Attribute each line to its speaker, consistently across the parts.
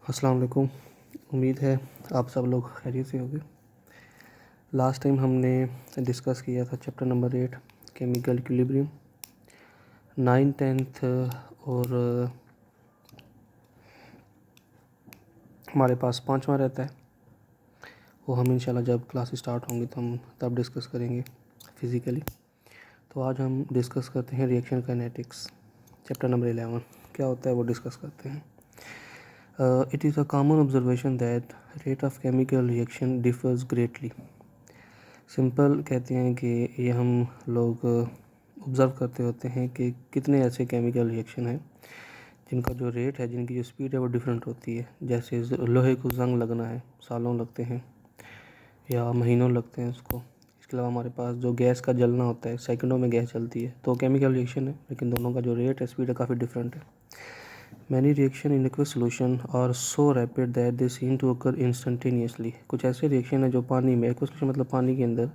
Speaker 1: अस्सलाम वालेकुम। उम्मीद है आप सब लोग खैरियत से होंगे। लास्ट टाइम हमने डिस्कस किया था chapter number 8 chemical equilibrium. 9, 10th और हमारे पास 5वां रहता है। वो हम इंशाल्लाह जब क्लास स्टार्ट होंगी तो हम तब डिस्कस करेंगे फिज़िकली। तो आज हम डिस्कस करते हैं रिएक्शन काइनेटिक्स। चैप्टर नंबर 11 क्या होता है वो डिस्कस करते हैं। It is a common observation that rate of chemical reaction differs greatly. Simple कहते हैं कि ये हम लोग ऑब्ज़र्व करते होते हैं कि कितने ऐसे केमिकल रिएक्शन हैं जिनका जो रेट है, जिनकी जो स्पीड है वो डिफरेंट होती है। जैसे लोहे को जंग लगना है, सालों लगते हैं या महीनों लगते हैं उसको। इसके अलावा हमारे पास जो गैस का जलना होता है, सेकंडों में गैस जलती है, तो केमिकल रिएक्शन है, लेकिन दोनों का जो रेट है, स्पीड है, काफ़ी डिफरेंट है। Many reaction in aqueous solution are so rapid that they seem to occur instantaneously. कुछ ऐसे रिएक्शन है जो पानी में, aqueous solution मतलब पानी के अंदर,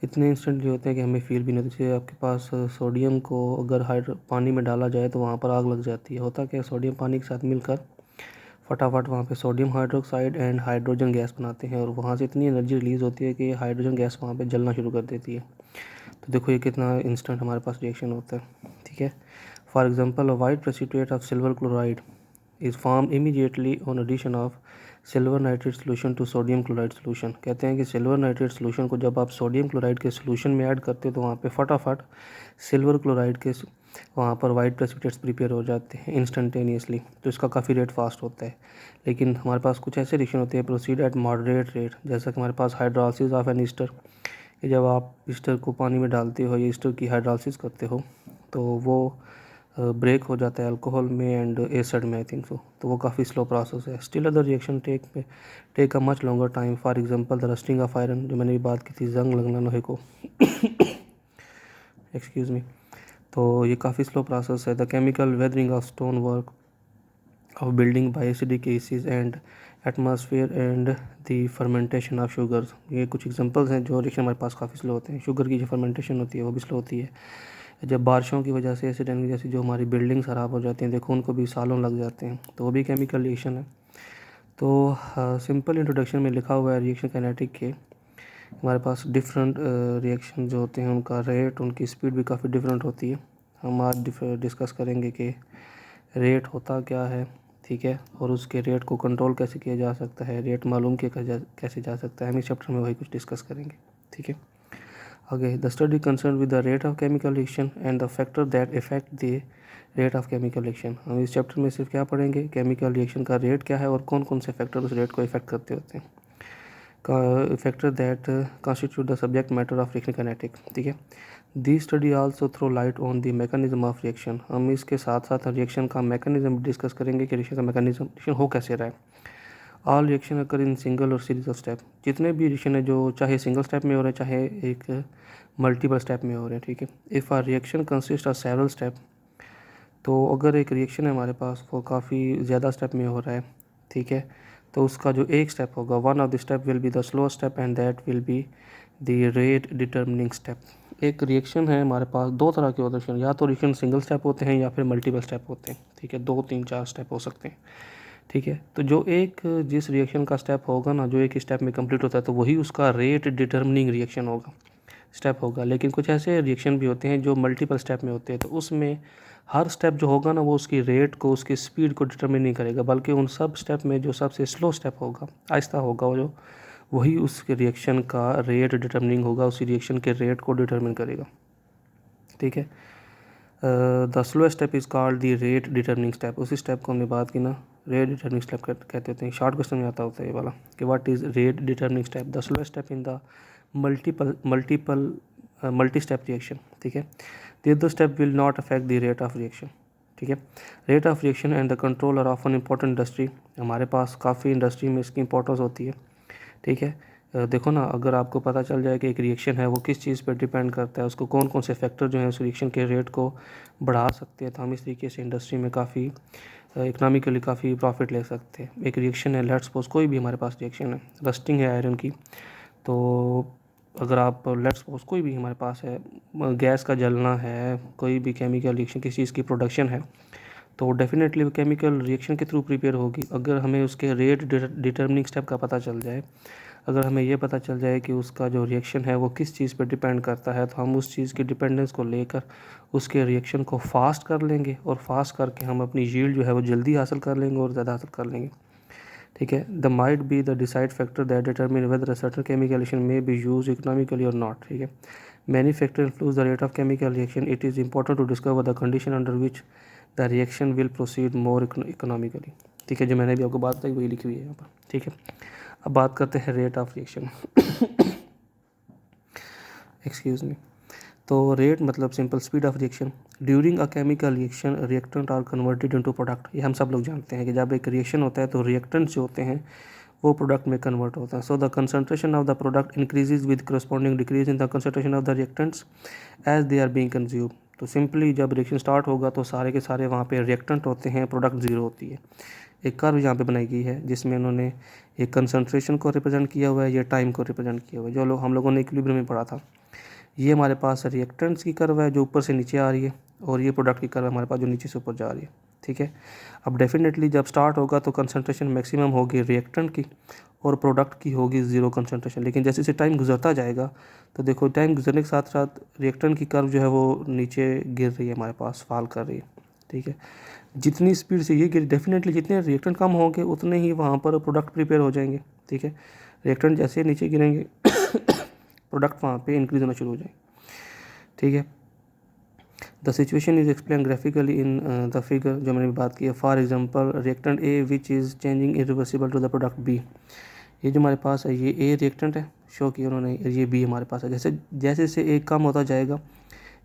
Speaker 1: इतने इंस्टेंटली होते हैं कि हमें फील भी नहीं होता। जैसे आपके पास सोडियम को अगर पानी में डाला जाए तो वहाँ पर आग लग जाती है। होता क्या है, सोडियम पानी के साथ मिलकर फटाफट वहाँ पे sodium hydroxide and hydrogen gas बनाते हैं और वहाँ से इतनी एनर्जी रिलीज़ होती है कि हाइड्रोजन गैस वहाँ पे जलना शुरू कर देती है। तो देखो ये कितना इंस्टेंट हमारे पास रिएक्शन होता है, ठीक है। For example, a white precipitate of silver chloride is form immediately on addition of silver nitrate solution to sodium chloride solution. कहते हैं कि सिल्वर नाइट्रेट सोल्यूशन को जब आप सोडियम क्लोराइड के सोल्यूशन में ऐड करते हो तो वहाँ पे फटाफट सिल्वर क्लोराइड के वहाँ पर वाइट प्रेसिपिटेट्स प्रिपेयर हो जाते हैं इंस्टेंटेनियसली। तो इसका काफ़ी रेट फास्ट होता है। लेकिन हमारे पास कुछ ऐसे रिएक्शन होते हैं प्रोसीड एट मॉडरेट रेट, जैसा कि हमारे पास हाइड्रोलिसिस ऑफ एन ईस्टर। कि जब आप ईस्टर को पानी में डालते हो या ईस्टर की हाइड्रोलिसिस करते हो तो वो ब्रेक हो जाता है अल्कोहल में एंड एसिड में, आई थिंक सो। तो वो काफ़ी स्लो प्रोसेस है। Still other reaction take a much longer time. For example the rusting of iron, जो मैंने बात की थी, जंग लगना लोहे को एक्सक्यूज़ मी। तो ये काफ़ी स्लो प्रोसेस है। The chemical weathering of stone work of building bye acidic acid and atmosphere and the fermentation of sugars, ये कुछ एग्जांपल्स हैं जो रिएक्शन हमारे पास काफ़ी स्लो होते हैं। शुगर की जो फर्मेंटेशन होती है वो भी स्लो होती है। जब बारिशों की वजह से एसिड जैसी जो हमारी बिल्डिंग ख़राब हो जाती हैं, देखो उनको भी सालों लग जाते हैं, तो वो भी केमिकल रिएक्शन है। तो सिंपल इंट्रोडक्शन में लिखा हुआ है रिएक्शन काइनेटिक के हमारे पास डिफरेंट रिएक्शन जो होते हैं उनका रेट, उनकी स्पीड भी काफ़ी डिफरेंट होती है। हम आज डिस्कस करेंगे कि रेट होता क्या है, ठीक है, और उसके रेट को कंट्रोल कैसे किया जा सकता है, रेट मालूम किया कैसे जा सकता है। हम इस चैप्टर में वही कुछ डिस्कस करेंगे, ठीक है। आगे, the study concern with the rate of chemical reaction and the factor that effect the rate of chemical reaction. हम इस चैप्टर में सिर्फ क्या पढ़ेंगे, केमिकल रिएक्शन का रेट क्या है और कौन कौन से फैक्टर उस रेट को इफेक्ट करते होते हैं। Factor that constitute the subject matter of reaction kinetic, ठीक है। The study also throw light on the mechanism of reaction. हम इसके साथ साथ रिएक्शन का मैकेनिज्म डिस्कस करेंगे कि रिएक्शन का मैकेनिज्म रिएक्शन हो कैसे रहा है। All reaction occur in single और सीरीज ऑफ स्टेप, जितने भी रिएक्शन है जो चाहे सिंगल स्टेप में हो रहे हैं चाहे एक मल्टीपल स्टेप में हो रहे हैं, ठीक है। If our reaction consist of several step, तो अगर एक रिएक्शन है हमारे पास वो काफ़ी ज़्यादा स्टेप में हो रहा है, ठीक है, तो उसका जो एक स्टेप होगा, one of the step will be the slow step and that will be the rate determining step. एक रिएक्शन है हमारे पास, दो तरह के होते हैं, या तो रिएक्शन सिंगल स्टेप होते हैं या फिर मल्टीपल स्टेप होते हैं, ठीक है, 2, 3, 4 स्टेप हो सकते हैं, ठीक है। तो जो एक जिस रिएक्शन का स्टेप होगा ना, जो एक स्टेप में कंप्लीट होता है, तो वही उसका रेट डिटर्मिनिंग रिएक्शन होगा, स्टेप होगा। लेकिन कुछ ऐसे रिएक्शन भी होते हैं जो मल्टीपल स्टेप में होते हैं, तो उसमें हर स्टेप जो होगा ना वो उसकी रेट को, उसकी स्पीड को डिटरमिन नहीं करेगा, बल्कि उन सब स्टेप में जो सबसे स्लो स्टेप होगा, आहिस्ता होगा, वो जो वही उसके रिएक्शन का रेट डिटर्मिनिंग होगा, उसी रिएक्शन के रेट को डिटरमिन करेगा, ठीक है। The slow step is called the rate determining step. उसी स्टेप को हमने बात की ना, रेट डिटर्मिनिंग स्टेप कहते होते हैं। शॉर्ट क्वेश्चन में आता होता है ये वाला कि what is rate determining step, the slow step in the multi step reaction, ठीक है। The other step will not affect the rate of reaction, ठीक है। Rate of reaction and the control are of an important industry. हमारे पास काफ़ी industry में इसकी importance होती है, ठीक है। देखो ना, अगर आपको पता चल जाए कि एक रिएक्शन है वो किस चीज़ पर डिपेंड करता है, उसको कौन कौन से फैक्टर जो है उस रिएक्शन के रेट को बढ़ा सकते हैं, तो हम इस तरीके से इंडस्ट्री में काफ़ी इकनॉमिकली काफ़ी प्रॉफिट ले सकते हैं। एक रिएक्शन है, लेट्स सपोज कोई भी हमारे पास रिएक्शन है, रस्टिंग है आयरन की, तो अगर आप लेट्स सपोज कोई भी हमारे पास है, गैस का जलना है, कोई भी केमिकल रिएक्शन किसी चीज़ की प्रोडक्शन है, तो डेफिनेटली वो केमिकल रिएक्शन के थ्रू प्रिपेयर होगी। अगर हमें उसके रेट डिटर्मिनिंग स्टेप का पता चल जाए, अगर हमें ये पता चल जाए कि उसका जो रिएक्शन है वो किस चीज़ पर डिपेंड करता है, तो हम उस चीज़ की डिपेंडेंस को लेकर उसके रिएक्शन को फास्ट कर लेंगे, और फास्ट करके हम अपनी यील्ड जो है वो जल्दी हासिल कर लेंगे और ज़्यादा हासिल कर लेंगे। ठीक है, the might be the decide factor that determine whether a certain chemical reaction may be use economically और नॉट। ठीक है, many factor influence the rate of chemical reaction. It is important to discover the condition under which the reaction will proceed more economically. ठीक है, जो मैंने भी आपको बात बताई वही लिखी हुई है यहाँ पर। ठीक है, अब बात करते हैं rate of reaction. Excuse me. तो रेट मतलब simple speed of reaction. During a chemical reaction reactant are converted into product. ये हम सब लोग जानते हैं कि जब एक रिएक्शन होता है तो रिएक्टेंट्स जो होते हैं वो प्रोडक्ट में कन्वर्ट होता है। So the concentration of the product increases with corresponding decrease in the concentration of the reactants as they are being consume. तो सिंपली जब रिएक्शन स्टार्ट होगा तो सारे के सारे वहाँ पे रिएक्टेंट होते हैं, प्रोडक्ट ज़ीरो होती है। एक कर्व यहाँ पे बनाई गई है जिसमें उन्होंने एक कंसंट्रेशन को रिप्रेजेंट किया हुआ है, ये टाइम को रिप्रेजेंट किया हुआ है, जो हम लोगों ने इक्विलिब्रियम में पढ़ा था। ये हमारे पास रिएक्टेंट्स की कर्व है जो ऊपर से नीचे आ रही है, और ये प्रोडक्ट की कर्व हमारे पास जो नीचे से ऊपर जा रही है। ठीक है, अब डेफिनेटली जब स्टार्ट होगा तो कंसंट्रेशन मैक्सिमम होगी रिएक्टेंट की, और प्रोडक्ट की होगी ज़ीरो कंसंट्रेशन। लेकिन जैसे जैसे टाइम गुजरता जाएगा तो देखो टाइम गुजरने के साथ साथ रिएक्टेंट की कर्व जो है वो नीचे गिर रही है, हमारे पास फॉल कर रही है। ठीक है, जितनी स्पीड से ये गिर, डेफिनेटली जितने रिएक्टेंट कम होंगे उतने ही वहाँ पर प्रोडक्ट प्रिपेयर हो जाएंगे। ठीक है, रिएक्टेंट जैसे नीचे गिरेंगे प्रोडक्ट वहाँ पे इंक्रीज होना शुरू हो जाएंगे। ठीक है, the situation is explain graphically in the figure जो मैंने बात की है। For example reactant A which is changing irreversible to the product B. ये जो हमारे पास है ये ए रिएक्टेंट है, शो किया उन्होंने, ये बी हमारे पास है। जैसे जैसे से ए कम होता जाएगा,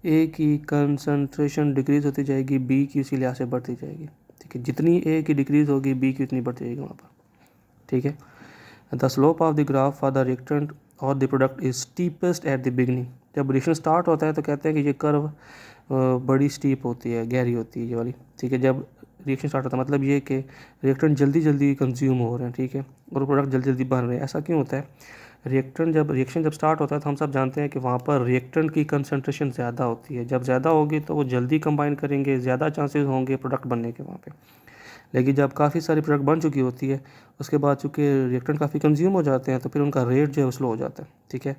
Speaker 1: ए की कंसंट्रेशन डिक्रीज होती जाएगी, बी की उसी लिहाज से बढ़ती जाएगी। ठीक है, जितनी ए की डिक्रीज होगी बी की उतनी बढ़ती जाएगी वहाँ पर। ठीक है, the slope of the graph for the reactant और the product is steepest at the beginning. जब रिएक्शन स्टार्ट होता है तो कहते हैं कि ये कर्व बड़ी स्टीप होती है, गहरी होती है ये वाली। ठीक है, जब रिएक्शन स्टार्ट होता है मतलब ये कि रिएक्टेंट जल्दी जल्दी कंज्यूम हो रहे हैं। ठीक है, और प्रोडक्ट जल्दी जल्दी बन रहे हैं। ऐसा क्यों होता है? रिएक्शन जब स्टार्ट होता है तो हम सब जानते हैं कि वहाँ पर रिएक्टेंट की कंसंट्रेशन ज़्यादा होती है। जब ज़्यादा होगी तो वो जल्दी कंबाइन करेंगे, ज़्यादा चांसेस होंगे प्रोडक्ट बनने के वहाँ पे। लेकिन जब काफ़ी सारी प्रोडक्ट बन चुकी होती है उसके बाद चूँकि रिएक्टेंट काफ़ी कंज्यूम हो जाते हैं तो फिर उनका रेट जो है स्लो हो जाता है। ठीक है,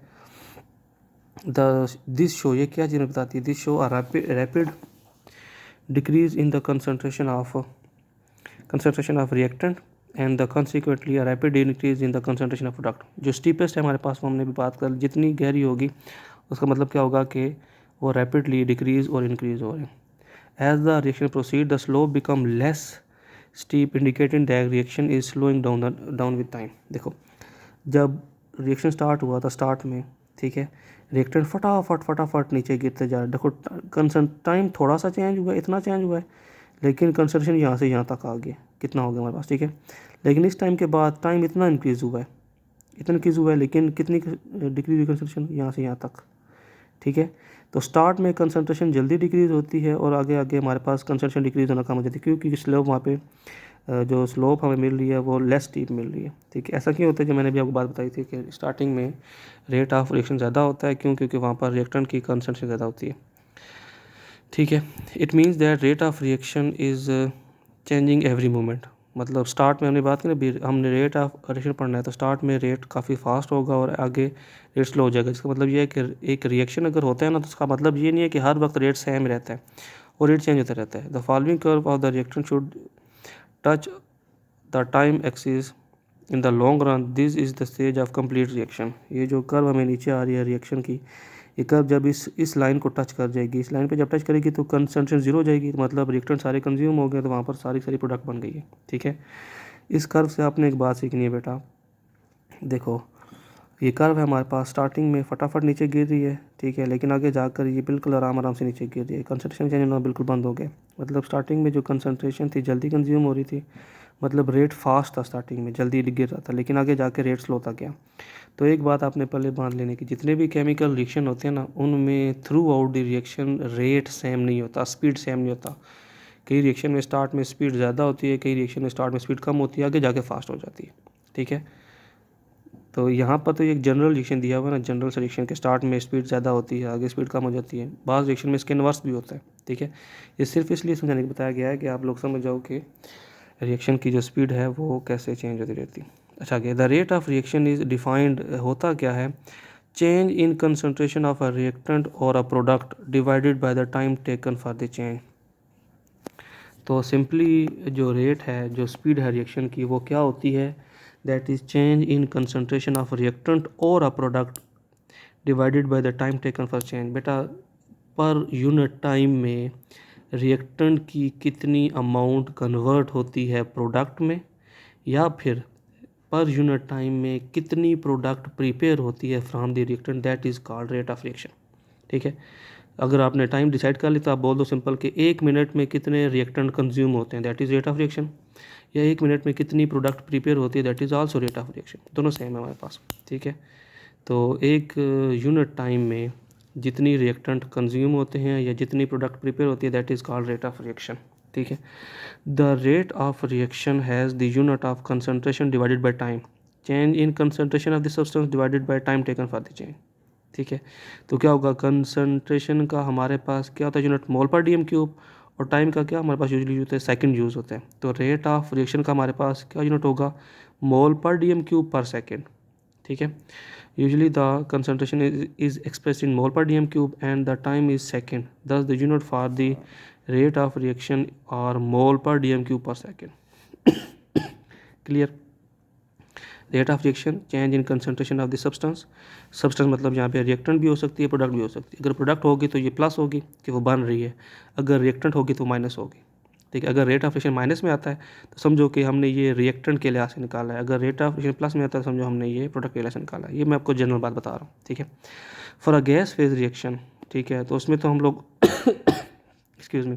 Speaker 1: दिस शो, ये क्या चीज़ बताती है? This show a rapid decrease in the concentration of reactant and the consequently a rapid increase in the concentration of product. जो स्टीपेस्ट है हमारे पास वो हमने भी बात कर, जितनी गहरी होगी उसका मतलब क्या होगा कि वो रैपिडली डिक्रीज और इंक्रीज हो रहे हैं। As the reaction proceed the slope become less steep indicating that reaction is slowing down with time. देखो जब रिएक्शन स्टार्ट हुआ था स्टार्ट में, ठीक है, रिएक्टेंट फटाफट नीचे गिरते जा रहे। देखो टाइम थोड़ा सा चेंज हुआ है, इतना चेंज हुआ है, लेकिन कंसंट्रेशन यहाँ से यहाँ तक आ गया। कितना हो गया हमारे पास? ठीक है, लेकिन इस टाइम के बाद टाइम इतना इंक्रीज़ हुआ है, लेकिन कितनी डिक्रीज हुई कंसंट्रेशन? यहाँ से यहाँ तक। ठीक है, तो स्टार्ट में कंसंट्रेशन जल्दी डिक्रीज़ होती है और आगे आगे हमारे पास कंसंट्रेशन डिक्रीज़ होना कम हो जाती है, क्योंकि स्लोप वहाँ पे जो स्लोप हमें मिल रही है वो लेस स्टीप मिल रही है। ठीक है, ऐसा क्यों होता है? जो मैंने भी आपको बात बताई थी कि स्टार्टिंग में रेट ऑफ रिएक्शन ज़्यादा होता है। क्यों? क्योंकि वहाँ पर रिएक्टेंट की कंसंट्रेशन ज़्यादा होती है। ठीक है, it means that rate of reaction is changing every moment. मतलब स्टार्ट में हमने बात की ना, हमने रेट ऑफ रिएक्शन पढ़ना है तो स्टार्ट में रेट काफ़ी फास्ट होगा और आगे रेट स्लो हो जाएगा। जिसका मतलब ये है कि एक रिएक्शन अगर होता है ना तो उसका मतलब ये नहीं है कि हर वक्त रेट सेम रहता है और रेट चेंज होता रहता है। The following curve of the reaction should touch the time axis in the long run. This is the stage of complete reaction. ये जो कर्व हमें नीचे आ रही है रिएक्शन की, ये कर्व जब इस लाइन को टच कर जाएगी, इस लाइन पे जब टच करेगी तो कंसंट्रेशन जीरो हो जाएगी, तो मतलब रिएक्टेंट सारे कंज्यूम हो गए, तो वहाँ पर सारी प्रोडक्ट बन गई है। ठीक है, इस कर्व से आपने एक बात सीखनी है बेटा। देखो ये कर्व है हमारे पास, स्टार्टिंग में फटाफट नीचे गिर रही है, ठीक है, लेकिन आगे जाकर ये बिल्कुल आराम से नीचे गिर रही है। कंसंट्रेशन चेंज होना बिल्कुल बंद हो गया। मतलब स्टार्टिंग में जो कंसंट्रेशन थी जल्दी कंज्यूम हो रही थी, मतलब रेट फास्ट था स्टार्टिंग में, जल्दी गिर रहा था, लेकिन आगे जाके रेट स्लो था गया। तो एक बात आपने पहले बांध लेने की, जितने भी केमिकल रिएक्शन होते हैं ना उनमें through out the reaction rate same नहीं होता, स्पीड सेम नहीं होता। कई रिएक्शन में स्टार्ट में स्पीड ज़्यादा होती है, कई रिएक्शन में स्टार्ट में स्पीड कम होती है, आगे जाके फास्ट हो जाती है। ठीक है, तो यहाँ पर तो एक जनरल रिएक्शन दिया हुआ है ना, जनरल से रिएक्शन के स्टार्ट में स्पीड ज़्यादा होती है, आगे स्पीड कम हो जाती है। बाज़ रिएक्शन में इसके इनवर्स भी होता है, ठीक है। ये सिर्फ इसलिए समझाने को बताया गया है कि आप लोग समझ जाओ कि रिएक्शन की जो स्पीड है वो कैसे चेंज होती रहती है। अच्छा, आगे the rate of reaction is defined, होता क्या है, change in concentration of a reactant और a product divided by the time taken for the change. तो सिंपली जो रेट है, जो स्पीड है रिएक्शन की, वो क्या होती है, that is change in concentration of reactant और a product divided by the time taken for change. बेटा, पर यूनिट टाइम में रिएक्टेंट की कितनी अमाउंट कन्वर्ट होती है प्रोडक्ट में, या फिर पर यूनिट टाइम में कितनी प्रोडक्ट प्रिपेयर होती है from the reactant, that is called rate of reaction, ठीक है। अगर आपने टाइम डिसाइड कर लिया तो आप बोल दो सिंपल कि 1 मिनट में कितने रिएक्टेंट कंज्यूम होते हैं, that is rate of reaction, या 1 मिनट में कितनी प्रोडक्ट प्रिपेयर होती है, that is also rate of reaction. दोनों सेम है हमारे पास, ठीक है। तो एक यूनिट टाइम में जितनी रिएक्टेंट कंज्यूम होते हैं या जितनी प्रोडक्ट प्रिपेयर होती है, that is called rate of reaction, ठीक है। The rate of reaction has the unit of concentration divided by time, change in concentration of the substance divided by time taken for the change, ठीक है। तो क्या होगा, concentration का हमारे पास क्या होता है यूनिट, मोल पर डीएम क्यूब, और टाइम का क्या हमारे पास यूजली यूज होता है, सेकंड यूज़ होता है। तो रेट ऑफ रिएक्शन का हमारे पास क्या यूनिट होगा, मोल per dm cube per second, ठीक है। Usually the concentration is expressed in mole per dm cube and the time is second, thus the unit for the rate of reaction और mole per dm cube per second. Clear. Rate of reaction, change in concentration of the substance, substance मतलब यहाँ पे reactant भी हो सकती है, product भी हो सकती है। अगर प्रोडक्ट होगी तो ये प्लस होगी कि वो बन रही है, अगर रिएक्टेंट होगी तो माइनस होगी, ठीक है। अगर रेट ऑफ रिएक्शन माइनस में आता है तो समझो कि हमने ये रिएक्टेंट के लिहाज से निकाला है, अगर रेट ऑफ रिएक्शन प्लस में आता है तो समझो हमने ये प्रोडक्ट के लिहाज से निकाला है। ये मैं आपको जनरल बात बता रहा हूँ, ठीक है। For a gas phase reaction, ठीक है, तो उसमें तो हम लोग एक्सक्यूज़ मी,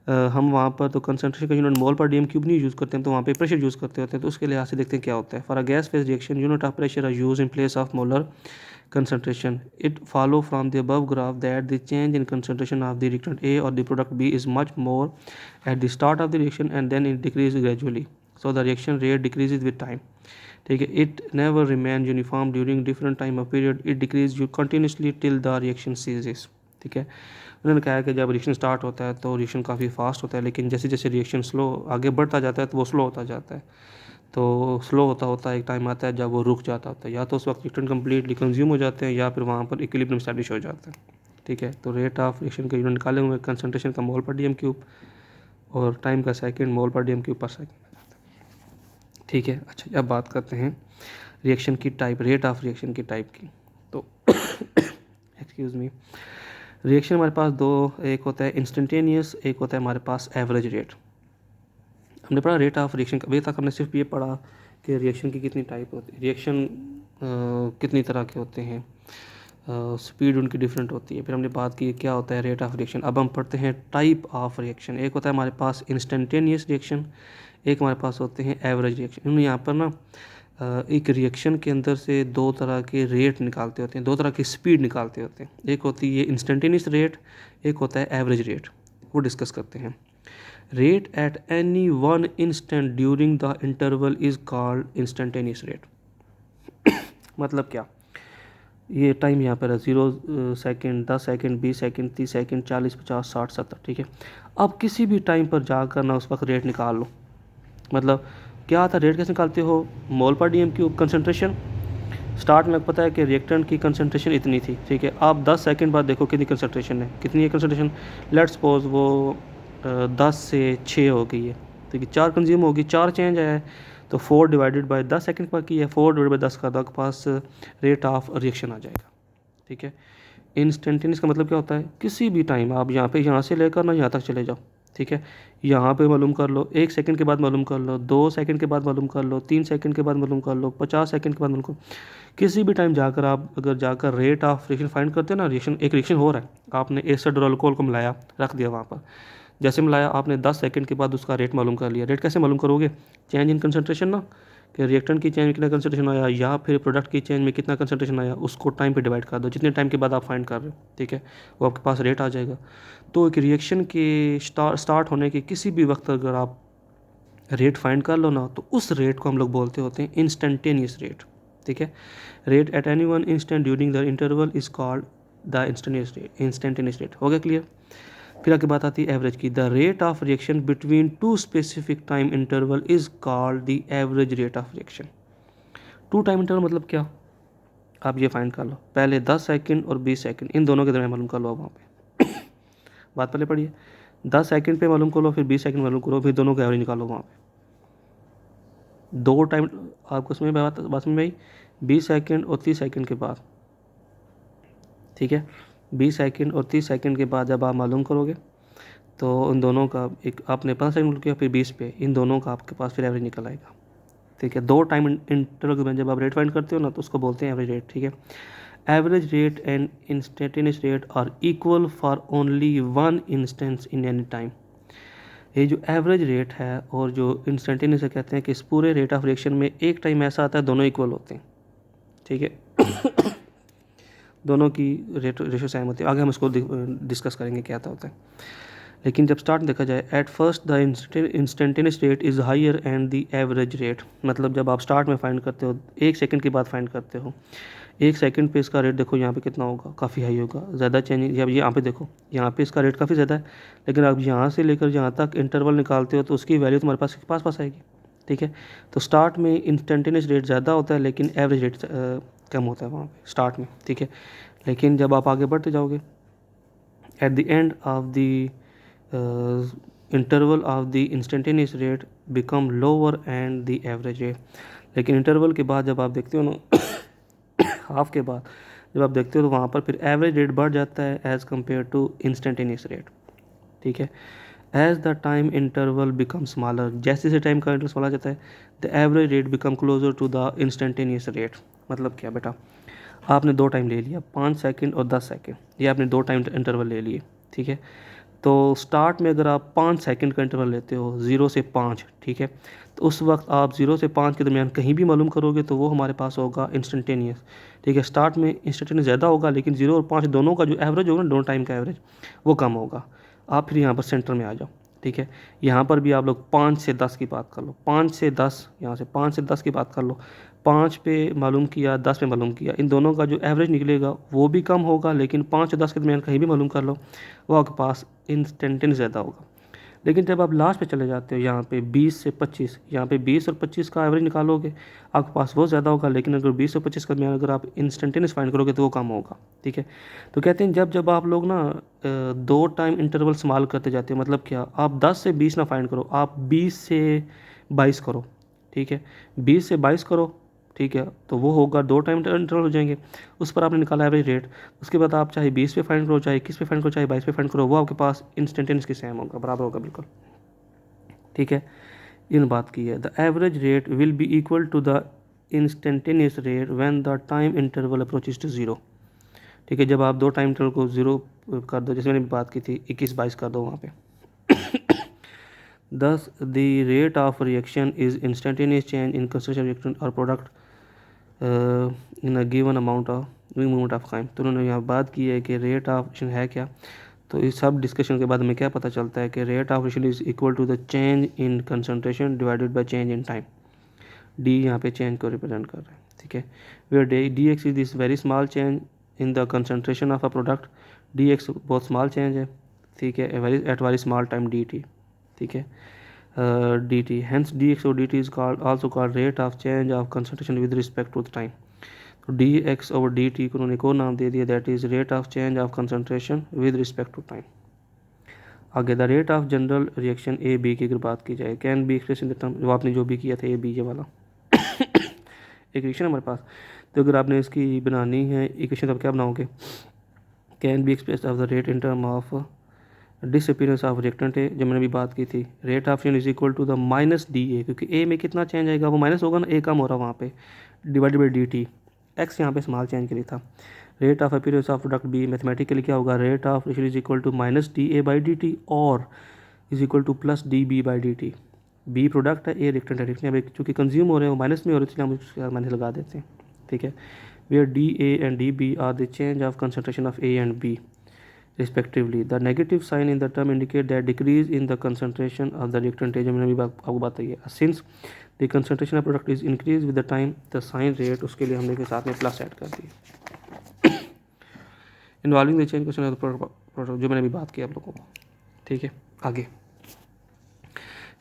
Speaker 1: हम वहाँ पर तो कंसनट्रेशन का unit mole per dm cube नहीं यूज़ करते हैं, तो वहाँ पे प्रेशर यूज़ करते होते हैं। तो उसके लिहाज से देखते हैं क्या होता है। For a gas phase reaction unit of pressure are use in place of molar concentration. It follow from the above graph that the change in concentration of the reactant A or the product B is much more at the start of the reaction and then it decreases gradually. So the reaction rate decreases with time. ठीक है, it never remains uniform during different time of period. It decreases continuously till the reaction ceases. ठीक है, उन्होंने कहा है कि जब reaction start होता है तो रिएक्शन काफ़ी फास्ट होता है, लेकिन जैसे जैसे रिएक्शन स्लो आगे बढ़ता जाता है तो वो स्लो होता जाता है। तो स्लो होता होता एक टाइम आता है जब वो रुक जाता होता है, या तो उस वक्त रिएक्टेंट कम्प्लीटली कंज्यूम हो जाते हैं या फिर वहाँ पर इक्विलिब्रियम स्टैब्लिश हो जाता है, ठीक है। तो रेट ऑफ रिएक्शन के यूनिट निकाले हुए, कंसंट्रेशन का मोल पर डीएम क्यूब और टाइम का सेकंड मोल पर डीएम क्यूब पर सेकंड, ठीक है। अच्छा, अब बात करते हैं रिएक्शन की टाइप, रेट ऑफ रिएक्शन की टाइप की। तो एक्सक्यूज़ मी, रिएक्शन हमारे पास दो, एक होता है इंस्टेंटेनियस, एक होता है हमारे पास एवरेज रेट। हमने पढ़ा रेट ऑफ रिएक्शन, अभी तक हमने सिर्फ ये पढ़ा कि रिएक्शन की कितनी टाइप होती है, रिएक्शन कितनी तरह के होते हैं, स्पीड उनकी डिफरेंट होती है। फिर हमने बात की क्या होता है रेट ऑफ रिएक्शन। अब हम पढ़ते हैं टाइप ऑफ रिएक्शन। एक होता है हमारे पास इंस्टेंटेनियस रिएक्शन, एक हमारे पास होते हैं एवरेज रिएक्शन। हम यहाँ पर ना एक रिएक्शन के अंदर से दो तरह के रेट निकालते होते हैं, दो तरह की स्पीड निकालते होते हैं। एक होती है इंस्टेंटेनियस रेट, एक होता है एवरेज रेट, वो डिस्कस करते हैं। Rate at any one instant during the interval is called instantaneous rate. मतलब क्या, ये टाइम यहाँ पर है 0 सेकेंड, 10 सेकेंड, 20 सेकेंड, 30 सेकेंड, 40, 50, 60, 70, ठीक है। अब किसी भी टाइम पर जाकर ना उस वक्त रेट निकाल लो। मतलब क्या था, रेट कैसे निकालते हो, मोल per dm cube concentration. Start में पता है कि रिएक्टेंट की कंसनट्रेशन इतनी थी, ठीक है। आप 10 सेकंड बाद देखो कितनी कंसनट्रेशन है, कितनी है कंसनट्रेशन, लेट्स सपोज वो 10 से 6 हो गई है, ठीक है। 4 कंज्यूम होगी, 4 चेंज आया है, तो 4 डिवाइडेड बाय 10 सेकंड पर की है, 4 डिवाइडेड बाय 10 का आपके पास रेट ऑफ रिएक्शन आ जाएगा, ठीक है। इंस्टेंटेनियस का मतलब क्या होता है, किसी भी टाइम आप यहाँ से लेकर ना यहाँ तक चले जाओ, ठीक है। यहाँ पे मालूम कर लो, 1 सेकंड के बाद मालूम कर लो, 2 सेकंड के बाद मालूम कर लो, 3 सेकंड के बाद मालूम कर लो, 50 सेकंड के बाद मालूम कर लो। किसी भी टाइम जाकर आप अगर जाकर रेट ऑफ रिएक्शन फाइंड करते हैं ना, रिएक्शन एक रिएक्शन हो रहा है, आपने एसिड और अल्कोहल को मिलाया, रख दिया वहाँ पर, जैसे मिलाया आपने 10 सेकंड के बाद उसका रेट मालूम कर लिया। रेट कैसे मालूम करोगे, चेंज इन कंसनट्रेशन ना, कि रिएक्टेंट की चेंज में कितना कंसनट्रेशन आया या फिर प्रोडक्ट की चेंज में कितना कंसनट्रेशन आया, उसको टाइम पे डिवाइड कर दो, जितने टाइम के बाद आप फाइंड कर रहे हो, ठीक है, वो आपके पास रेट आ जाएगा। तो एक रिएक्शन के स्टार्ट होने के किसी भी वक्त अगर आप रेट फाइंड कर लो ना, तो उस रेट को हम लोग बोलते होते हैं इंस्टेंटेनियस रेट, ठीक है। Rate at any one instant during the interval is called the instantaneous rate. हो गया क्लियर। फिर आगे बात आती है एवरेज की। The rate of reaction between two specific time interval is called the average rate of reaction. Two time interval मतलब क्या, आप ये फाइंड कर लो। पहले 10 सेकंड और 20 सेकंड इन दोनों के दरमियान मालूम कर लो। वहाँ पे बात पहले पढ़िए, 10 सेकंड पे मालूम करो, फिर 20 सेकंड मालूम करो, फिर दोनों का एवरेज निकालो। वहाँ पे दो टाइम आपको उसमें बात में भाई 20 सेकंड और 30 सेकंड के बाद, ठीक है। 20 सेकंड और 30 सेकंड के बाद जब आप मालूम करोगे तो इन दोनों का एक आपने 15 सेकंड किया, फिर 20 पे, इन दोनों का आपके पास फिर एवरेज निकल आएगा। ठीक है। दो टाइम इंटरवल के बाद जब आप रेट फाइंड करते हो ना तो उसको बोलते हैं एवरेज रेट। ठीक है। Average rate and instantaneous rate are equal for only one instance in any time. ये जो एवरेज रेट है और जो इंस्टेंटेनियस है, कहते हैं कि इस पूरे रेट ऑफ रिएक्शन में एक टाइम ऐसा आता है दोनों इक्वल होते हैं। ठीक है। दोनों की रेशो सेम होती है। आगे हम इसको डिस्कस करेंगे क्या होता है। लेकिन जब स्टार्ट देखा जाए, at first the instantaneous rate is higher and the average rate, मतलब जब आप स्टार्ट में फाइंड करते हो, एक सेकंड के बाद फाइंड करते हो, एक सेकंड पे इसका रेट देखो यहाँ पे कितना होगा, काफ़ी हाई होगा, ज़्यादा चेंज। जब यहाँ पे देखो, यहाँ पे इसका रेट काफ़ी ज़्यादा है, लेकिन आप यहाँ से लेकर यहाँ तक इंटरवल निकालते हो तो उसकी वैल्यू तुम्हारे पास आएगी। ठीक है। तो स्टार्ट में इंस्टेंटेनियस रेट ज़्यादा होता है लेकिन एवरेज रेट कम होता है वहाँ पे स्टार्ट में। ठीक है। लेकिन जब आप आगे बढ़ते जाओगे, at the end of the interval of the instantaneous rate become lower and the average rate. लेकिन इंटरवल के बाद जब आप देखते हो ना हाफ के बाद जब आप देखते हो तो वहाँ पर फिर एवरेज रेट बढ़ जाता है as compare to instantaneous rate. ठीक है। As the time interval become smaller, जैसे जैसे टाइम का इंटरवल स्मॉलर जाता है, the average rate become closer to the instantaneous rate. मतलब क्या बेटा, आपने दो टाइम ले लिया, 5 सेकंड और 10 सेकंड, ये आपने दो टाइम इंटरवल ले लिए। ठीक है। तो स्टार्ट में अगर आप 5 सेकंड का इंटरवल लेते हो 0 से 5, ठीक है, तो उस वक्त आप 0 से 5 के दरमियान कहीं भी मालूम करोगे तो वो हमारे पास होगा इंस्टेंटेनियस। ठीक है। स्टार्ट में इंस्टेंटेनियस ज़्यादा होगा लेकिन 0 और 5 दोनों का जो एवरेज होगा ना, दोनों टाइम का एवरेज, वो कम होगा। आप फिर यहाँ पर सेंटर में आ जाओ। ठीक है। यहाँ पर भी आप लोग 5 से 10 की बात कर लो, 5 से 10, यहाँ से 5 से 10 की बात कर लो, 5 पे मालूम किया, 10 पे मालूम किया, इन दोनों का जो एवरेज निकलेगा वो भी कम होगा, लेकिन 5 से 10 के दरमियान कहीं भी मालूम कर लो वो आपके पास इंस्टेंटेनियस ज़्यादा होगा। लेकिन जब आप लास्ट पे चले जाते हो, यहाँ पे 20 से 25, यहाँ पे 20 और 25 का एवरेज निकालोगे, आपके पास वो ज़्यादा होगा, लेकिन अगर 20 और 25 का दरमियान अगर आप इंस्टेंटेनियस फाइंड करोगे तो वो कम होगा। ठीक है। तो कहते हैं जब आप लोग ना दो टाइम इंटरवल स्मॉल करते जाते हो, मतलब क्या, आप 10 से 20 ना फाइंड करो, आप 20 से 22 करो। ठीक है। 20 से 22 करो, ठीक है, तो वो होगा दो टाइम इंटरवल हो जाएंगे, उस पर आपने निकाला एवरेज रेट। उसके बाद आप चाहे 20 पे फाइंड करो, चाहे 21 पे फाइंड करो, चाहे 22 पे फाइंड करो, वो आपके पास इंस्टेंटेनियस के सेम होगा, बराबर होगा बिल्कुल। ठीक है। इन बात की है, the average rate will be equal to the instantaneous rate when the time interval approaches to 0। ठीक है। जब आप दो टाइम इंटरवल को 0 कर दो, जैसे मैंने बात की थी 21-22 कर दो वहाँ पे thus the rate of reaction is instantaneous change in concentration of reactant or product in a given amount of time. तो उन्होंने यहाँ बात की है कि रेट ऑफ रिएक्शन है क्या। तो इस सब डिस्कशन के बाद हमें क्या पता चलता है कि rate of reaction is equal to the change in concentration divided by change in time. D यहाँ पे चेंज को रिप्रेजेंट कर रहे हैं। ठीक है। Where D X is this very small change in the concentration of a product. D X बहुत small change है। ठीक है। At very small time D T. ठीक है। dt, hence dx or dt is also called rate of change of concentration with respect to the time। तो dx over dt को उन्होंने एक और नाम दे दिया, that is rate of change of concentration with respect to time। आगे the rate of general reaction A B की अगर बात की जाए, can be express in the term, जो आपने जो भी किया था ए बी ये वाला एक रिएक्शन हमारे पास, तो अगर आपने इसकी बनानी है इक्वेशन तो आप क्या बनाओगे, can be express of the rate in term of disappearance of reactant है, जो मैंने भी बात की थी। Rate of change is equal to the minus D A, क्योंकि ए में कितना चेंज आएगा, वो माइनस होगा ना, ए कम हो रहा है वहाँ पे, divided by d t. X यहाँ पे स्मॉल चेंज के लिए था। Rate of appearance of product B, mathematically क्या होगा, rate of reaction is equal to minus D A by d t और is equal to plus d B by d t. B product है, A reactant है, reaction चूँकि consume हो रहे हैं वो माइनस में हो रहे हैं, इसलिए हम उसके माइनस लगा देते हैं। ठीक है। Where D A and D B are the change of concentration of A and B. respectively. The negative sign in the term indicate that decrease in the concentration of the reactant है, जो मैंने अभी आपको बताई है. Since the concentration of product is increased with the time, the sign rate उसके लिए हमने के साथ में प्लस ऐड कर दी. Involving the change question of the product, जो मैंने अभी बात की आप लोगों को. ठीक है, आगे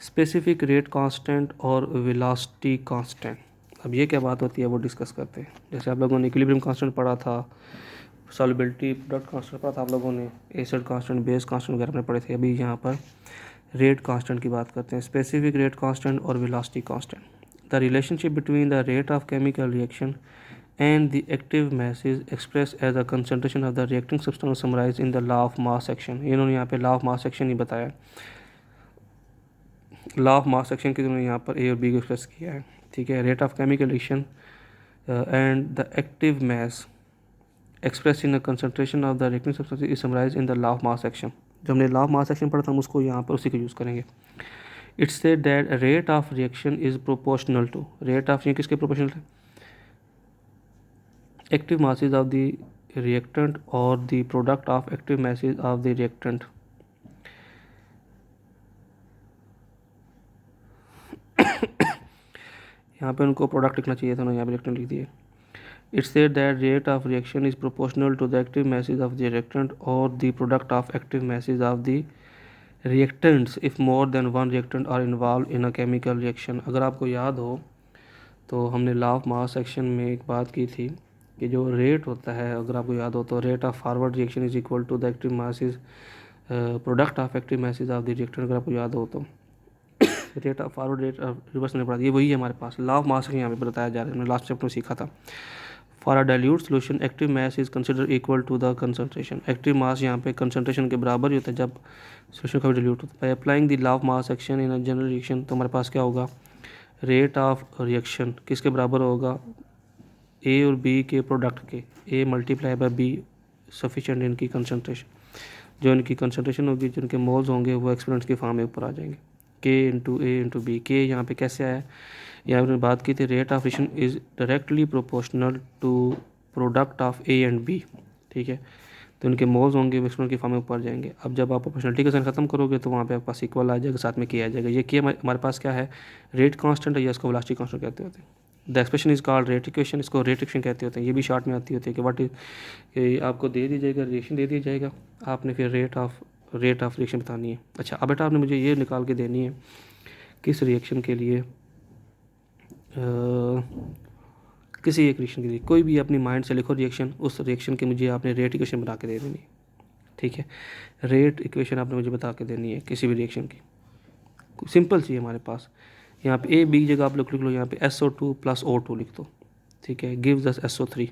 Speaker 1: स्पेसिफिक रेट कांस्टेंट और वेलोसिटी कांस्टेंट. अब ये क्या बात होती है वो डिस्कस करते हैं. जैसे आप लोगों ने इक्विलिब्रियम कांस्टेंट पढ़ा था, सॉल्युबिलिटी प्रोडक्ट कांस्टेंट पढ़ा था आप लोगों ने, एसिड कांस्टेंट, बेस कांस्टेंट वगैरह में पढ़े थे. अभी यहाँ पर रेट कांस्टेंट की बात करते हैं. स्पेसिफिक रेट कांस्टेंट और velocity constant. The relationship between the rate of chemical reaction and the active mass is expressed as a concentration of the reacting substance summarized in the law of mass action. इन्होंने यहाँ पे law of mass action ही बताया. Law of mass action की उन्होंने यहाँ पर ए और B को एक्सप्रेस किया है. ठीक है, rate of chemical reaction and the active mass express in the concentration of the reacting substance is summarise in the law of mass action. जब हमने लॉ ऑफ मास एक्शन पढ़ा था हम उसको यहाँ पर उसी को यूज़ करेंगे. It's say that rate of reaction is proportional to, rate of reaction किसके प्रोपोर्शनल है, active masses of the reactant और the product of active masses of the reactant. यहाँ पे उनको प्रोडक्ट लिखना चाहिए था, उन्होंने यहाँ पे रिएक्टेंट लिख दिए. It's said that rate of reaction is proportional to the active masses of the reactant और the product of active masses of the reactants if more than one reactant are involve in a chemical reaction. अगर आपको याद हो तो हमने law of mass action में एक बात की थी कि जो रेट होता है, अगर आपको याद हो तो rate of forward reaction is equal to the active masses product of active masses of the reactant. अगर आपको याद हो तो rate of forward rate of reverse नहीं पड़ा, ये वही है हमारे पास. लॉ ऑफ मास यहाँ पे बताया जा रहा है, हमने लास्ट चैप्टर में सीखा था. For a dilute solution active mass is consider equal to the concentration. Active mass यहाँ पे कंसंट्रेशन के बराबर ही होता है जब सोल्यूशन का डाइल्यूट होता है. By applying the law of mass action in a general reaction, तो हमारे पास क्या होगा, रेट ऑफ रिएक्शन किसके बराबर होगा, ए और बी के प्रोडक्ट के, A multiply by B sufficient इनकी कंसंट्रेशन. जो इनकी कंसंट्रेशन होगी, जिनके मोल्स होंगे वो एक्सपोनेंट्स की फॉर्म में ऊपर आ जाएंगे. के इंटू ए इंटू बी. के यहाँ पे कैसे आया, यहाँ पर बात की थी rate of reaction is directly proportional to product of A and B. ठीक है, तो इनके मोल्स होंगे वो एक्सपोनेंट की फॉर्म में ऊपर जाएंगे. अब जब आप प्रोपोर्शनलिटी का साइन खत्म करोगे तो वहाँ पे आपके पास इक्वल आ जाएगा, साथ में के आ जाएगा. ये के हमारे पास क्या है, रेट कांस्टेंट है या इसको वेलोसिटी कांस्टेंट कहते होते हैं. The expression is called rate equation, इसको रेट इक्वेशन कहते होते हैं. ये भी शॉर्ट में आती होती है कि व्हाट इज, आपको दे दी जाएगा रिएक्शन दे दिया जाएगा, आपने फिर रेट ऑफ रिएक्शन बतानी है. अच्छा, अब बेटा आपने मुझे ये निकाल के देनी है किस रिएक्शन के लिए, किसी एक रिएक्शन के लिए कोई भी अपनी माइंड से लिखो रिएक्शन, उस रिएक्शन की मुझे आपने रेट इक्वेशन बना के दे देनी है. ठीक है, रेट इक्वेशन आपने मुझे बता के देनी है किसी भी रिएक्शन की. सिंपल सी है हमारे पास. यहाँ पे ए बी जगह आप लोग लिख लो, यहाँ पे SO2 प्लस O2 लिख दो. ठीक है, गिव्स अस SO3.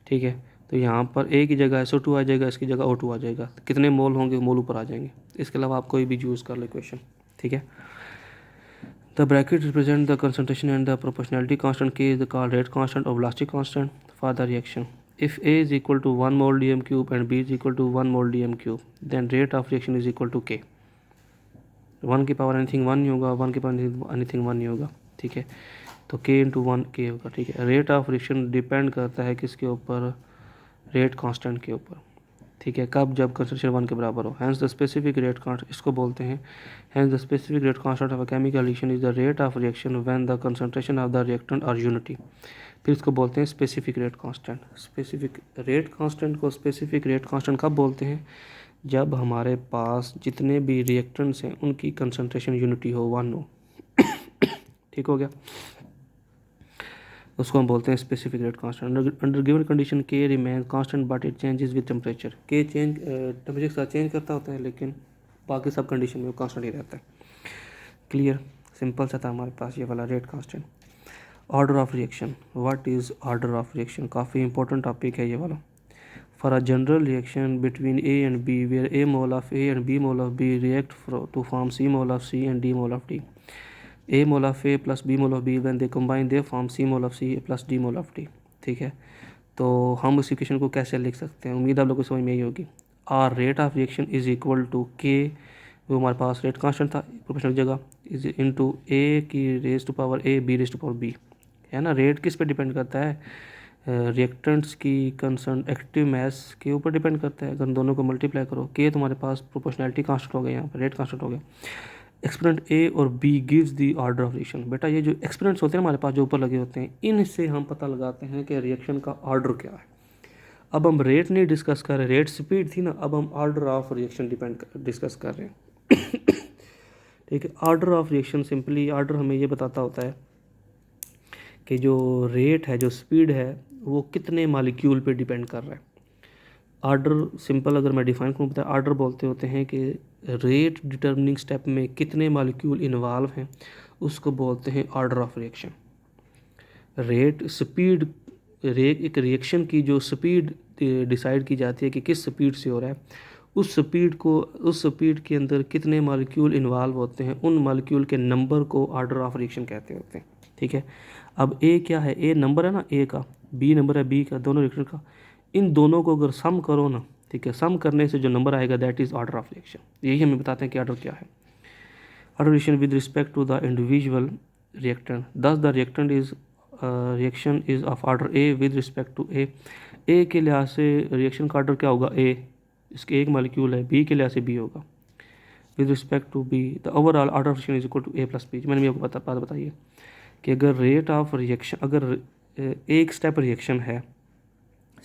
Speaker 1: ठीक है, तो यहाँ पर ए की जगह SO2 आ जाएगा, इसकी जगह O2 आ जाएगा. कितने मोल होंगे, मोल ऊपर आ जाएंगे. इसके अलावा आप कोई भी यूज़ कर लो इक्वेशन. ठीक है, the bracket represent the concentration and the proportionality constant. के इज कॉल्ड रेट कांस्टेंट और velocity constant for the reaction. If A is equal to 1 mole dm cube and B is equal to 1 mole dm cube, then rate of reaction is equal to K. 1 की power anything 1 नहीं होगा, 1 की power anything 1 नहीं होगा. ठीक है, तो K into 1 K होगा. ठीक है, रेट ऑफ रिएक्शन डिपेंड करता है किसके ऊपर, रेट कांस्टेंट के ऊपर. ठीक है, कब, जब कंसंट्रेशन 1 के बराबर हो. Hence the specific rate constant, इसको बोलते हैं hence the specific rate constant of a chemical reaction is the rate of reaction when the concentration of the reactant are unity. फिर इसको बोलते हैं specific rate constant. Specific rate constant को specific rate constant कब बोलते हैं, जब हमारे पास जितने भी रिएक्टेंट्स हैं उनकी कंसंट्रेशन यूनिटी हो, 1 हो. ठीक हो गया, उसको हम बोलते हैं specific rate constant. Under given condition के remain constant but it changes with temperature. के चेंज टेम्परेचर के साथ चेंज करता होता है, लेकिन बाकी सब कंडीशन में वो कांस्टेंट ही रहता है. क्लियर, सिंपल सा था हमारे पास ये वाला rate constant. Order of reaction, what is order of reaction, काफ़ी इंपॉर्टेंट टॉपिक है ये वाला. For a general reaction between A and B where A mole of A and B mole of B react to form C mole of C and D mole of D. A mole of A plus B mole of B when they combine they form C mole of C plus D mole of D. ठीक है, तो हम उस equation को कैसे लिख सकते हैं, उम्मीद आप लोगों को समझ में यही होगी. R rate of reaction is equal to K, वो हमारे पास रेट कांस्टेंट था प्रोपोर्शनल जगह, इज इनटू A की raise to power A B raise to power B. है ना, रेट किस पे डिपेंड करता है, रिएक्टेंट्स की कंसर्न एक्टिव मास के ऊपर डिपेंड करता है। अगर दोनों को मल्टीप्लाई करो, के तुम्हारे पास प्रोपोर्शनैलिटी कांस्टेंट हो गया, यहाँ पर रेट कांस्टेंट हो गया। एक्सपोनेंट ए और B gives the order of reaction. बेटा ये जो एक्सपोनेंट्स होते हैं हमारे पास जो ऊपर लगे होते हैं, इनसे हम पता लगाते हैं कि रिएक्शन का ऑर्डर क्या है। अब हम रेट नहीं डिस्कस कर रहे, रेट स्पीड थी ना, अब हम ऑर्डर ऑफ रिएक्शन डिस्कस कर रहे हैं। ठीक है, order of reaction simply order हमें ये बताता होता है कि जो रेट है, जो स्पीड है, वो कितने मालिक्यूल पे डिपेंड कर रहा है। ऑर्डर सिंपल अगर मैं डिफाइन करूँ, बताया ऑर्डर बोलते होते हैं कि रेट डिटर्मिनिंग स्टेप में कितने मालिक्यूल इन्वॉल्व हैं, उसको बोलते हैं order of reaction. Rate speed, एक रिएक्शन की जो स्पीड डिसाइड की जाती है कि किस स्पीड से हो रहा है, उस स्पीड के अंदर कितने मालिक्यूल इन्वॉल्व होते हैं, उन मालिक्यूल के नंबर को ऑर्डर ऑफ रिएक्शन कहते होते हैं। ठीक है, अब ए क्या है, ए नंबर है ना ए का, बी नंबर है बी का, दोनों रिएक्शन का, इन दोनों को अगर सम करो ना, ठीक है, सम करने से जो नंबर आएगा that is order of reaction. यही हमें बताते हैं कि ऑर्डर क्या है। Order reaction with respect to the individual reactant, thus the reaction is of order A with respect to A के लिहाज से रिएक्शन का ऑर्डर क्या होगा, ए, इसके एक मालिक्यूल है, बी के लिहाज से बी होगा, with respect to B the overall order of reaction is equal to A plus B. मैंने भी आपको बात बताइए कि अगर रेट ऑफ रिएक्शन, अगर एक स्टेप रिएक्शन है,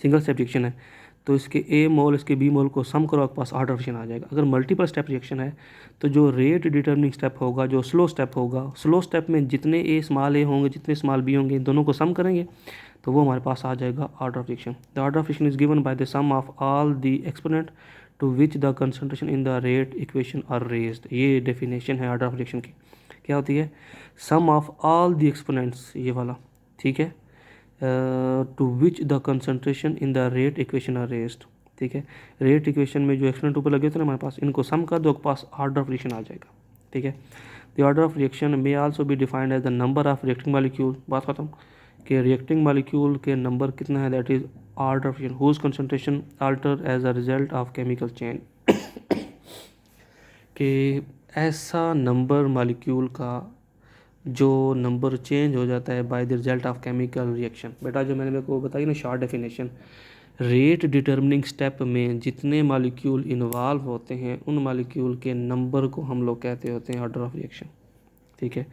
Speaker 1: सिंगल स्टेप रिएक्शन है, तो इसके ए मोल इसके बी मोल को सम करो, आपके पास ऑर्डर रिएक्शन आ जाएगा। अगर मल्टीपल स्टेप रिएक्शन है तो जो रेट डिटर्मिनिंग स्टेप होगा, जो स्लो स्टेप होगा, स्लो स्टेप में जितने स्मॉल ए होंगे, जितने स्मॉल बी होंगे, इन दोनों को सम करेंगे तो वो हमारे पास आ जाएगा order of reaction. The order of reaction is given by the sum of all the exponent to which the concentration in the rate equation are raised. ये डेफिनेशन है ऑर्डर ऑफ रिएक्शन की, क्या होती है, sum of all the exponents, ये वाला, ठीक है, to which the concentration in the rate equation are raised. ठीक है, रेट इक्वेशन में जो एक्सपोनेंट ऊपर लगे थे ना हमारे पास, इनको सम कर दो, आपके पास ऑर्डर ऑफ रिएक्शन आ जाएगा। ठीक है, the order of reaction may also be defined as the number of reacting molecule. बात खत्म, कि रिएक्टिंग मालिक्यूल के नंबर कितना है, that is order of reaction whose concentration alter as a result of chemical change. कि ऐसा number molecule का जो नंबर चेंज हो जाता है by the result of chemical reaction. बेटा जो मैंने मेरे को बताई ना short definition, rate determining step में जितने मालिक्यूल इन्वॉल्व होते हैं, उन मालिक्यूल के नंबर को हम लोग कहते होते हैं ऑर्डर ऑफ रिएक्शन। ठीक है,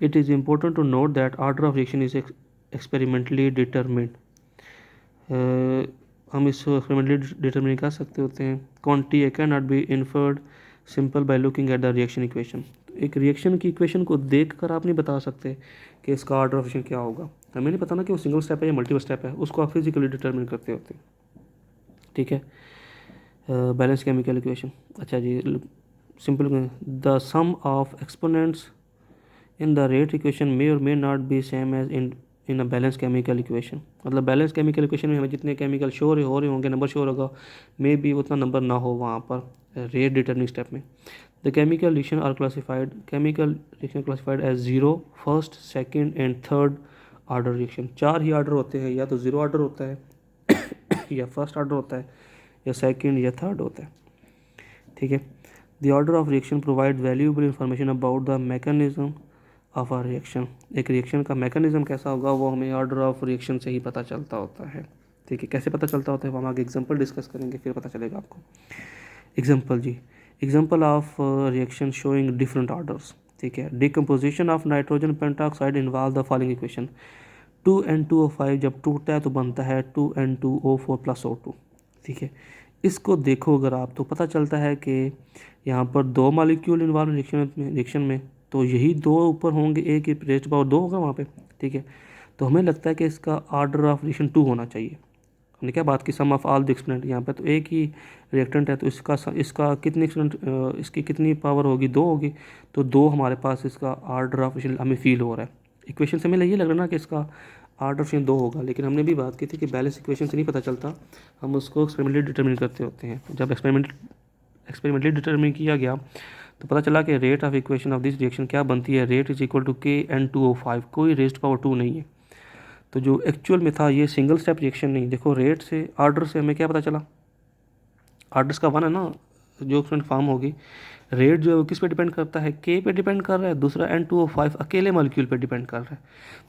Speaker 1: it is important to note that order of reaction is experimentally determined. हम इसको एक्सपेरिमेंटली डिटर्मिन कर सकते होते हैं। Quantity can not be inferred simple by looking at the reaction equation. एक रिएक्शन की इक्वेशन को देखकर आप नहीं बता सकते कि इसका ऑर्डर ऑफ रिएक्शन क्या होगा। हमें नहीं पता ना कि वो सिंगल स्टेप है या मल्टीपल स्टेप है, उसको आप फिजिकली डिटर्मिन करते होते हैं। ठीक है, बैलेंस केमिकल इक्वेशन, अच्छा जी, simple, the sum of exponents in the rate equation may और may not be same as in a balance chemical equation. मतलब बैलेंस केमिकल इक्वेशन में हमें जितने केमिकल शो हो रहे होंगे, नंबर शो होगा, मे बी उतना नंबर ना हो वहाँ पर रेट डिटर्मिनिंग स्टेप में। The chemical reaction are classified, chemical reaction classified as 0, first, second and third order reaction. 4 ही ऑर्डर होते हैं, या तो 0 ऑर्डर होता है या फर्स्ट ऑर्डर होता है, या सेकेंड या थर्ड होता है। ठीक है, the order of reaction provide valuable information about the mechanism of a reaction. एक रिएक्शन का मैकेनिज्म कैसा होगा वो हमें ऑर्डर ऑफ रिएक्शन से ही पता चलता होता है। ठीक है, कैसे पता चलता होता है वो हम आगे एग्जांपल डिस्कस करेंगे, फिर पता चलेगा आपको। एग्जांपल जी, example of reaction showing different orders. ठीक है, decomposition of nitrogen pentoxide involve the following equation. 2N2O5 जब टूटता है तो बनता है 2N2O4 + O2। ठीक है, इसको देखो अगर आप तो पता चलता है कि यहाँ पर 2 मालिक्यूल इन्वॉल्व रिएक्शन में, तो यही 2 ऊपर होंगे, ए की रेज़ पावर 2 होगा वहाँ पे। ठीक है, तो हमें लगता है कि इसका ऑर्डर ऑफ रिएक्शन 2 होना चाहिए। हमने क्या बात की, सम ऑफ ऑल द एक्सपोनेंट, यहाँ पे तो एक ही रिएक्टेंट है, तो इसका कितनी एक्सपोनेंट, इसकी कितनी पावर होगी, 2 होगी, तो 2 हमारे पास इसका ऑर्डर ऑफ रिएक्शन हमें फील हो रहा है। इक्वेशन से हमें ये लग रहा है ना कि इसका ऑर्डर ऑफ रिएक्शन 2 होगा, लेकिन हमने भी बात की थी कि बैलेंस इक्वेशन से नहीं पता चलता, हम उसको एक्सपेरिमेंटली डिटर्मिन करते होते हैं। जब एक्सपेरिमेंटली डिटर्मिन किया गया तो पता चला कि rate of equation of this reaction क्या बनती है, rate is equal to KN2O5, कोई रेज़्ड पावर 2 नहीं है। तो जो एक्चुअल में था ये सिंगल स्टेप रिएक्शन नहीं। देखो रेट से, ऑर्डर से हमें क्या पता चला, ऑर्डर्स का 1 है ना, जो एक्सपेरिमेंट फॉर्म होगी, रेट जो है वो किस पे डिपेंड करता है, के पे डिपेंड कर रहा है, दूसरा N2O5 अकेले मॉलिक्यूल पे डिपेंड कर रहा है।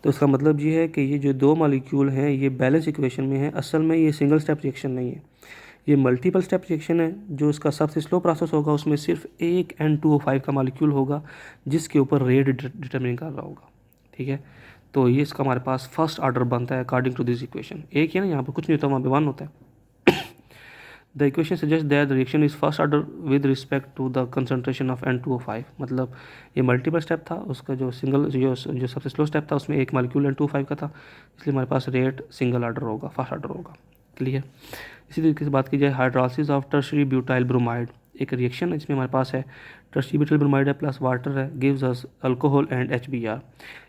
Speaker 1: तो इसका मतलब ये है कि ये जो दो मॉलिक्यूल हैं ये बैलेंस इक्वेशन में है, असल में ये सिंगल स्टेप रिएक्शन नहीं है, ये मल्टीपल स्टेप रिएक्शन है। जो इसका सबसे स्लो प्रोसेस होगा उसमें सिर्फ एक N2O5 का मॉलिक्यूल होगा जिसके ऊपर रेट डिटरमिन कर रहा होगा, ठीक है। तो ये इसका हमारे पास फर्स्ट ऑर्डर बनता है अकॉर्डिंग टू दिस इक्वेशन। एक ही है ना, यहाँ पर कुछ नहीं होता, वहाँ पे 1 होता है। The equation suggest that the reaction is first order with respect to the concentration of N2O5। मतलब ये मल्टीपल स्टेप था, उसका जो सबसे स्लो स्टेप था उसमें एक मॉलिक्यूल N2O5 का था, इसलिए हमारे पास रेट सिंगल ऑर्डर होगा, फर्स्ट ऑर्डर होगा। क्लियर। इसी तरीके से बात की जाए hydrolysis of tertiary butyl bromide, एक रिएक्शन है जिसमें हमारे पास है टर्शरी ब्यूटाइल ब्रोमाइड है प्लस वाटर है, gives us alcohol and HBr।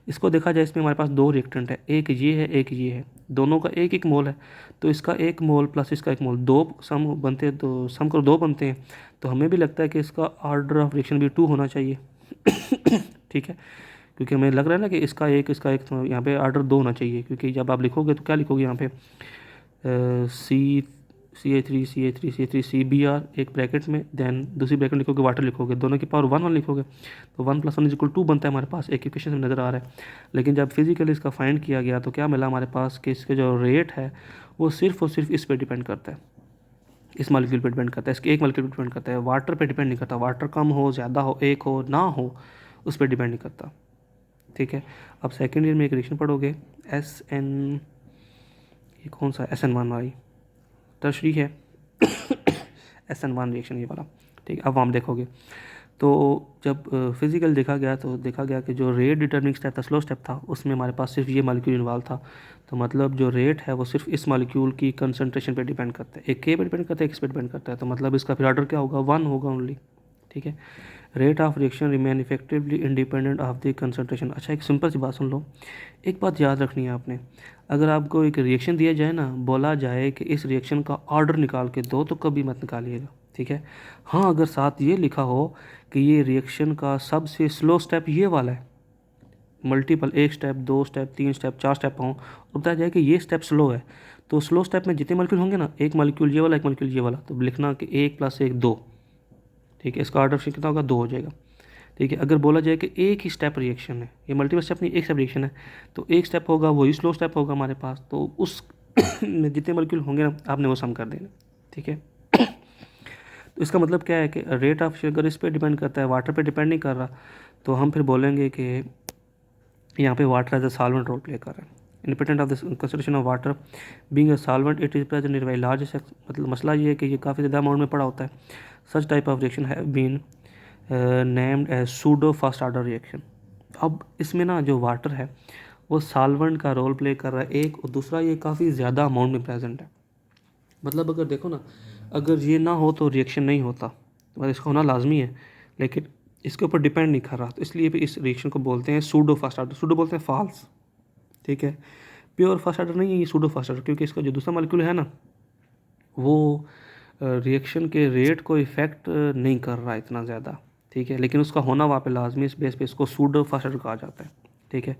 Speaker 1: इसको देखा जाए इसमें हमारे पास दो रिएक्टेंट है, एक ये है एक ये है, दोनों का एक एक मोल है, तो इसका एक मोल प्लस इसका एक मोल, दो सम बनते हैं, तो सम कर दो बनते हैं, तो हमें भी लगता है कि इसका ऑर्डर ऑफ रिएक्शन भी 2 होना चाहिए। ठीक है, क्योंकि हमें लग रहा है ना कि इसका एक तो यहाँ पे ऑर्डर 2 होना चाहिए, क्योंकि जब आप लिखोगे तो क्या लिखोगे यहाँ पे CH3 CBr एक ब्रैकेट में, देन दूसरी ब्रैकेट में लिखोगे वाटर लिखोगे, दोनों की पावर 1 लिखोगे, तो 1 + 1 = 2 बनता है हमारे पास, एक इक्वेशन में नज़र आ रहा है। लेकिन जब फिजिकली इसका फाइंड किया गया तो क्या मिला हमारे पास कि इसके जो रेट है वो सिर्फ और सिर्फ इस पर डिपेंड करता है, इस मॉलिक्यूल पर डिपेंड करता है, इसके एक मॉलिक्यूल पर डिपेंड करता है, वाटर पर डिपेंड नहीं करता। वाटर कम हो ज़्यादा हो, एक हो ना हो, उस पर डिपेंड नहीं करता, ठीक है। अब सेकेंड ईयर में एक रिएक्शन पढ़ोगे SN, ये कौन सा SN1 वाली टर्शरी है SN1 रिएक्शन ये वाला, ठीक है। अब हम देखोगे तो जब फिजिकल देखा गया तो देखा गया कि जो रेट डिटर्मिनिंग स्टेप था, स्लो स्टेप था, उसमें हमारे पास सिर्फ ये मॉलिक्यूल इन्वॉल्व था। तो मतलब जो रेट है वो सिर्फ इस मॉलिक्यूल की कंसंट्रेशन पे डिपेंड करता है, एक के पे डिपेंड करता है, एक इस पे डिपेंड करता है, तो मतलब इसका फिर ऑर्डर क्या होगा, 1 होगा ओनली, ठीक है। Rate of reaction remain effectively independent of the concentration. अच्छा, एक सिंपल सी बात सुन लो, एक बात याद रखनी है आपने, अगर आपको एक रिएक्शन दिया जाए ना, बोला जाए कि इस रिएक्शन का ऑर्डर निकाल के दो, तो कभी मत निकालिएगा, ठीक है। हाँ, अगर साथ ये लिखा हो कि ये रिएक्शन का सबसे स्लो स्टेप ये वाला है, multiple 1 step 2 step 3 step 4 step हों, और बताया जाए कि ये स्टेप स्लो है, तो स्लो स्टेप में जितने मॉलिक्यूल होंगे ना, एक मॉलिक्यूल ये वाला एक मॉलिक्यूल ये वाला, तो लिखना कि 1 + 1 2, ठीक है। इसका ऑर्डर कितना होगा, 2 हो जाएगा, ठीक है। अगर बोला जाए कि एक ही स्टेप रिएक्शन है, ये मल्टीपल स्टेप नहीं, एक स्टेप रिएक्शन है, तो एक स्टेप होगा वही स्लो स्टेप होगा हमारे पास, तो उस में जितने मॉलिक्यूल होंगे ना आपने वो सम कर देना, ठीक है। तो इसका मतलब क्या है कि रेट ऑफ शुगर इस पर डिपेंड करता है, वाटर पे डिपेंड नहीं कर रहा, तो हम फिर बोलेंगे कि यहाँ पे water as a solvent role play कर रहा है। Independent of the consideration of water being a solvent it is present in very large excess. मतलब मसला ये है कि ये काफ़ी ज़्यादा अमाउंट में पड़ा होता है। Such type of reaction have been named as pseudo first order reaction. अब इसमें ना जो वाटर है वो सॉल्वेंट का रोल प्ले कर रहा है एक, और दूसरा ये काफ़ी ज़्यादा अमाउंट में प्रेजेंट है। मतलब अगर देखो ना, अगर ये ना हो तो रिएक्शन नहीं होता, मतलब इसका होना लाजमी है, लेकिन इसके ऊपर डिपेंड नहीं कर रहा, तो इसलिए भी इस रिएक्शन को बोलते हैं सूडो फर्स्ट ऑर्डर। सूडो बोलते हैं फॉल्स, ठीक है। प्योर फर्स्ट ऑर्डर नहीं है ये सूडो फर्स्ट ऑर्डर, क्योंकि इसका जो दूसरा मॉलिक्यूल है ना वो रिएक्शन के रेट को इफ़ेक्ट नहीं कर रहा है इतना ज़्यादा, ठीक है, लेकिन उसका होना वहाँ पे लाजमी, इस बेस पे इसको सूडो फर्स्ट ऑर्डर कहा जाता है, ठीक है।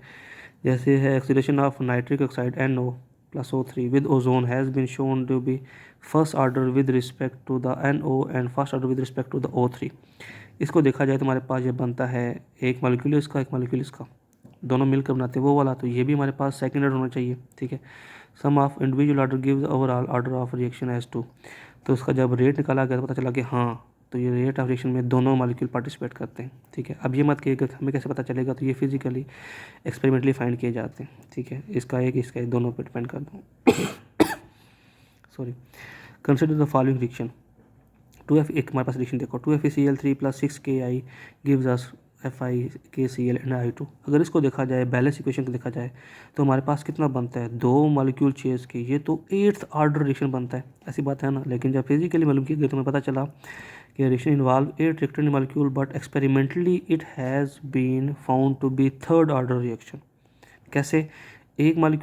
Speaker 1: जैसे है oxidation of nitric oxide NO+O3 with ozone has been shown to be first order with respect to the NO and first order with respect to the O3। इसको देखा जाए तो हमारे पास ये बनता है एक मॉलिक्यूल इसका एक मॉलिक्यूल इसका, दोनों मिलकर बनाते हैं वो वाला, तो ये भी हमारे पास सेकेंड ऑर्डर होना चाहिए, ठीक है। Sum of individual order gives overall order of reaction as 2। तो उसका जब रेट निकाला गया तो पता चला कि हाँ, तो ये रेट ऑफ रिएक्शन में दोनों मॉलिक्यूल पार्टिसिपेट करते हैं, ठीक है। अब ये मत कहिएगा हमें कैसे पता चलेगा, तो ये फिजिकली एक्सपेरिमेंटली फाइंड किए जाते हैं, ठीक है। इसका एक दोनों पर डिपेंड कर दूँ। Sorry, consider the following reaction 2F, एक हमारे पास रिएक्शन देखो 2FeCl3 + 6Ki gives us FiKCl and I2। अगर इसको देखा जाए, बैलेंस इक्वेशन को देखा जाए, तो हमारे पास कितना बनता है, 2 मॉलिक्यूल चेंज के, ये तो 8th ऑर्डर रिएक्शन बनता है, ऐसी बात है ना। लेकिन जब फिजिकली मालूम किया गया तो हमें पता चला कि reaction involve 8 reactant molecule, but experimentally it has been found to be 3rd order reaction. कैसे, एक मॉलिक्यूल